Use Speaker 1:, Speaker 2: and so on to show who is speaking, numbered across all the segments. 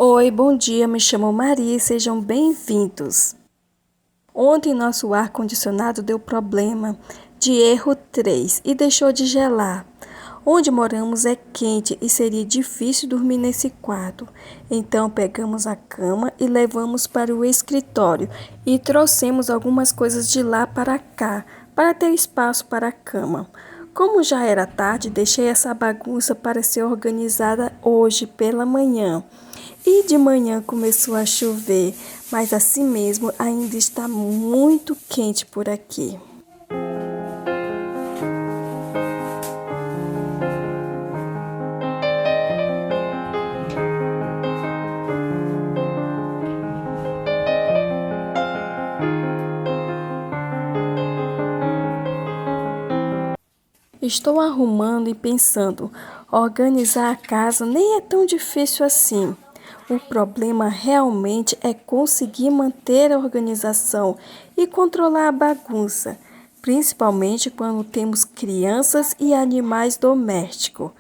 Speaker 1: Oi, bom dia, me chamo Maria e sejam bem-vindos. Ontem nosso ar-condicionado deu problema de erro 3 e deixou de gelar. Onde moramos é quente e seria difícil dormir nesse quarto. Então pegamos a cama e levamos para o escritório e trouxemos algumas coisas de lá para cá, para ter espaço para a cama. Como já era tarde, deixei essa bagunça para ser organizada hoje pela manhã. E de manhã começou a chover, mas assim mesmo ainda está muito quente por aqui. Estou arrumando e pensando, organizar a casa nem é tão difícil assim. O problema realmente é conseguir manter a organização e controlar a bagunça, principalmente quando temos crianças e animais domésticos.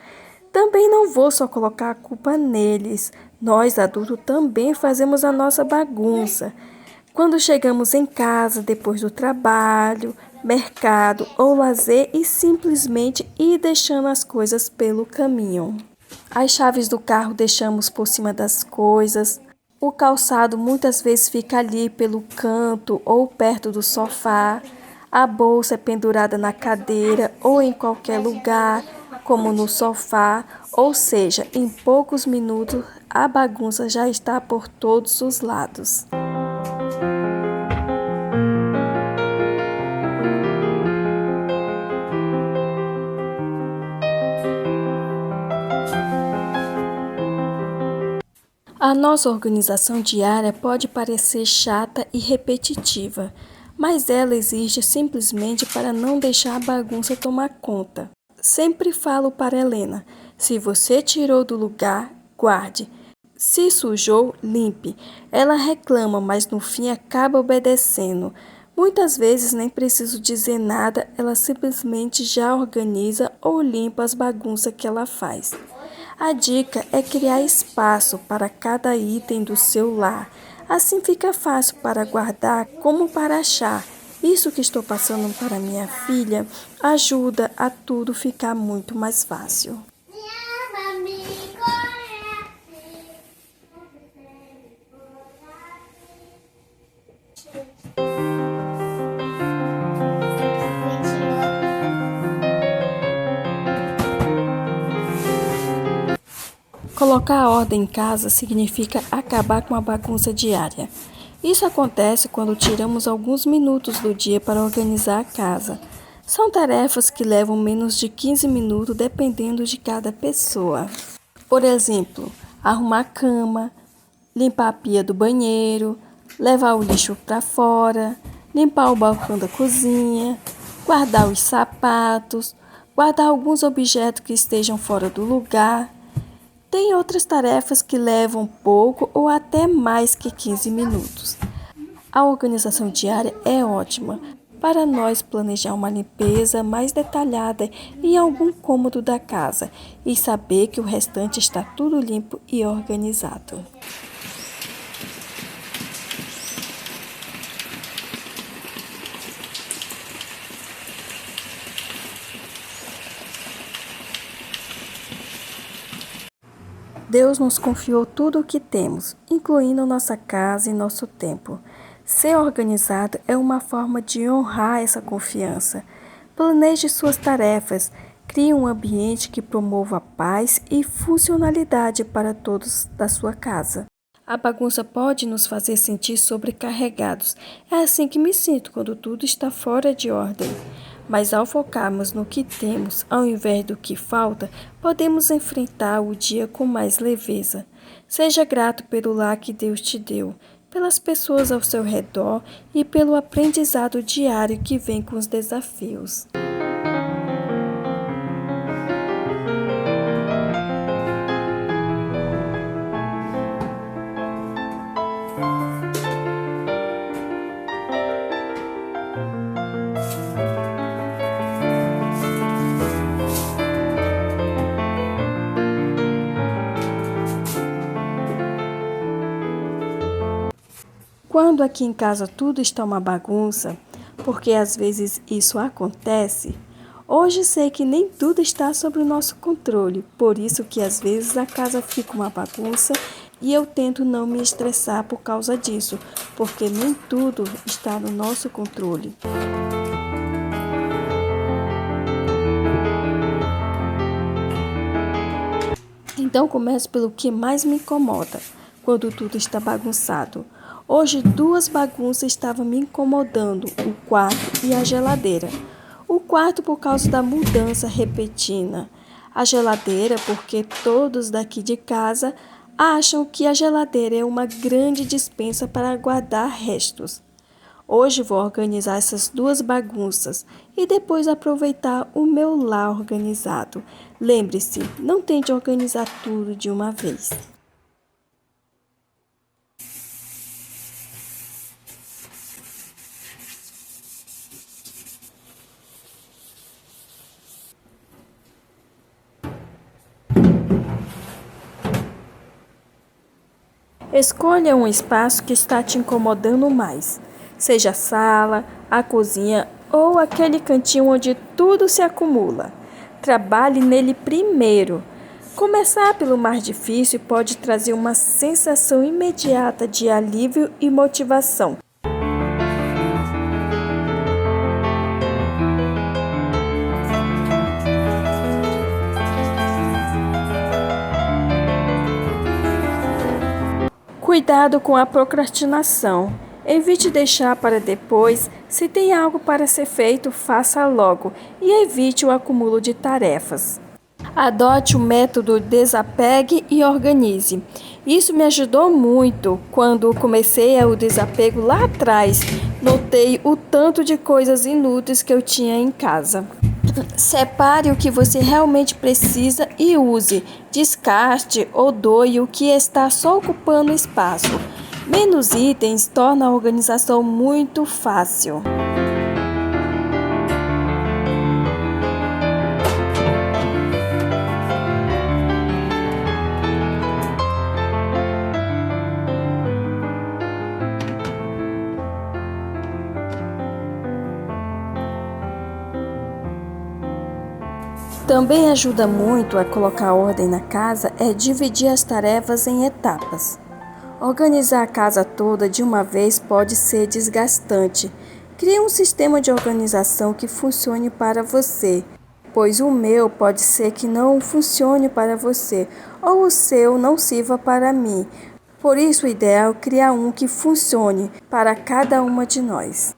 Speaker 1: Também não vou só colocar a culpa neles. Nós, adultos, também fazemos a nossa bagunça. Quando chegamos em casa depois do trabalho, mercado ou lazer e simplesmente ir deixando as coisas pelo caminho. As chaves do carro deixamos por cima das coisas. O calçado muitas vezes fica ali pelo canto ou perto do sofá. A bolsa é pendurada na cadeira ou em qualquer lugar, como no sofá, ou seja, em poucos minutos a bagunça já está por todos os lados. A nossa organização diária pode parecer chata e repetitiva, mas ela existe simplesmente para não deixar a bagunça tomar conta. Sempre falo para Helena: se você tirou do lugar, guarde. Se sujou, limpe. Ela reclama, mas no fim acaba obedecendo. Muitas vezes nem preciso dizer nada, ela simplesmente já organiza ou limpa as bagunças que ela faz. A dica é criar espaço para cada item do seu lar. Assim fica fácil para guardar como para achar. Isso que estou passando para minha filha ajuda a tudo ficar muito mais fácil. Colocar a ordem em casa significa acabar com a bagunça diária. Isso acontece quando tiramos alguns minutos do dia para organizar a casa. São tarefas que levam menos de 15 minutos dependendo de cada pessoa. Por exemplo, arrumar a cama, limpar a pia do banheiro, levar o lixo para fora, limpar o balcão da cozinha, guardar os sapatos, guardar alguns objetos que estejam fora do lugar. Tem outras tarefas que levam pouco ou até mais que 15 minutos. A organização diária é ótima para nós planejar uma limpeza mais detalhada em algum cômodo da casa e saber que o restante está tudo limpo e organizado. Deus nos confiou tudo o que temos, incluindo nossa casa e nosso tempo. Ser organizado é uma forma de honrar essa confiança. Planeje suas tarefas, crie um ambiente que promova a paz e funcionalidade para todos da sua casa. A bagunça pode nos fazer sentir sobrecarregados. É assim que me sinto quando tudo está fora de ordem. Mas ao focarmos no que temos, ao invés do que falta, podemos enfrentar o dia com mais leveza. Seja grato pelo lar que Deus te deu, pelas pessoas ao seu redor e pelo aprendizado diário que vem com os desafios. quando aqui em casa tudo está uma bagunça, porque às vezes isso acontece, hoje sei que nem tudo está sob o nosso controle, por isso que às vezes a casa fica uma bagunça e eu tento não me estressar por causa disso, porque nem tudo está no nosso controle. Então começo pelo que mais me incomoda, quando tudo está bagunçado. Hoje duas bagunças estavam me incomodando, o quarto e a geladeira. O quarto por causa da mudança repentina. A geladeira porque todos daqui de casa acham que a geladeira é uma grande despensa para guardar restos. Hoje vou organizar essas duas bagunças e depois aproveitar o meu lar organizado. Lembre-se, não tente organizar tudo de uma vez. Escolha um espaço que está te incomodando mais, seja a sala, a cozinha ou aquele cantinho onde tudo se acumula. Trabalhe nele primeiro. Começar pelo mais difícil pode trazer uma sensação imediata de alívio e motivação. Cuidado com a procrastinação. Evite deixar para depois. Se tem algo para ser feito, faça logo e evite o acúmulo de tarefas. Adote o método desapegue e organize. Isso me ajudou muito quando comecei o desapego lá atrás. Notei o tanto de coisas inúteis que eu tinha em casa. Separe o que você realmente precisa e use. Descarte ou doe o que está só ocupando espaço. Menos itens torna a organização muito fácil. Também ajuda muito a colocar ordem na casa é dividir as tarefas em etapas. Organizar a casa toda de uma vez pode ser desgastante. Crie um sistema de organização que funcione para você, pois o meu pode ser que não funcione para você ou o seu não sirva para mim. Por isso, o ideal é criar um que funcione para cada uma de nós.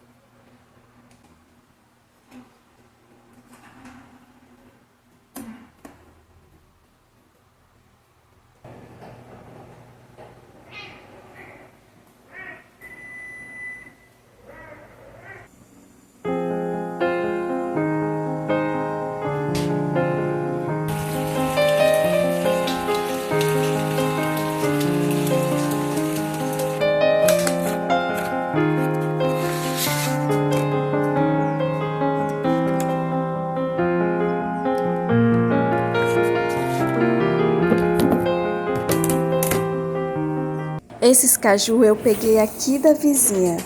Speaker 1: Esses caju eu peguei aqui da vizinha.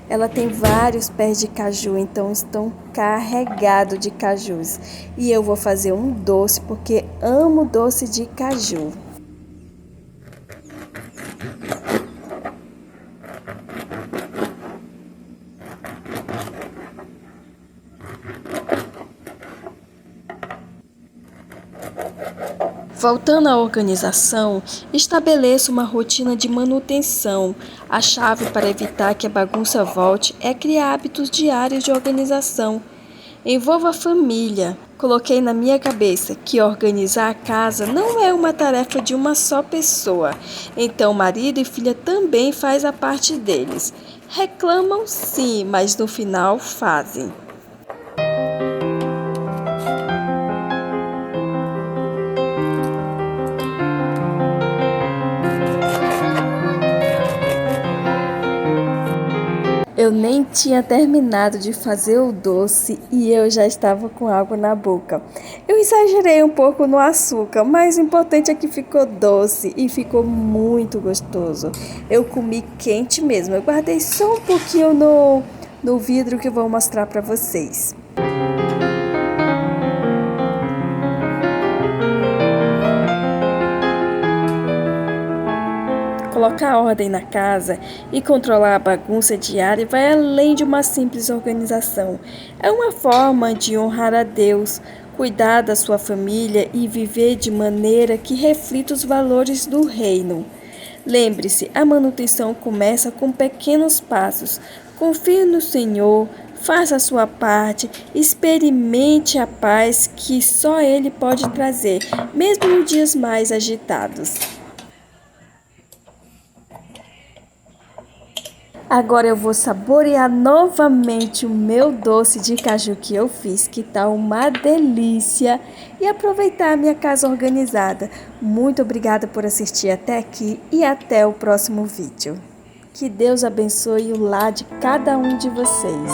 Speaker 1: Ela tem vários pés de caju, então estão carregados de cajus. E eu vou fazer um doce porque amo doce de caju. Voltando à organização, estabeleça uma rotina de manutenção. A chave para evitar que a bagunça volte é criar hábitos diários de organização. Envolva a família. Coloquei na minha cabeça que organizar a casa não é uma tarefa de uma só pessoa. Então, marido e filha também faz a parte deles. Reclamam sim, mas no final fazem. Eu nem tinha terminado de fazer o doce e eu já estava com água na boca. Eu exagerei um pouco no açúcar, mas o importante é que ficou doce e ficou muito gostoso. Eu comi quente mesmo. Eu guardei só um pouquinho no vidro que eu vou mostrar para vocês. Colocar ordem na casa e controlar a bagunça diária vai além de uma simples organização. É uma forma de honrar a Deus, cuidar da sua família e viver de maneira que reflita os valores do reino. Lembre-se, a manutenção começa com pequenos passos. Confie no Senhor, faça a sua parte, experimente a paz que só Ele pode trazer, mesmo nos dias mais agitados. Agora eu vou saborear novamente o meu doce de caju que eu fiz, que tá uma delícia, e aproveitar a minha casa organizada. Muito obrigada por assistir até aqui e até o próximo vídeo. Que Deus abençoe o lar de cada um de vocês.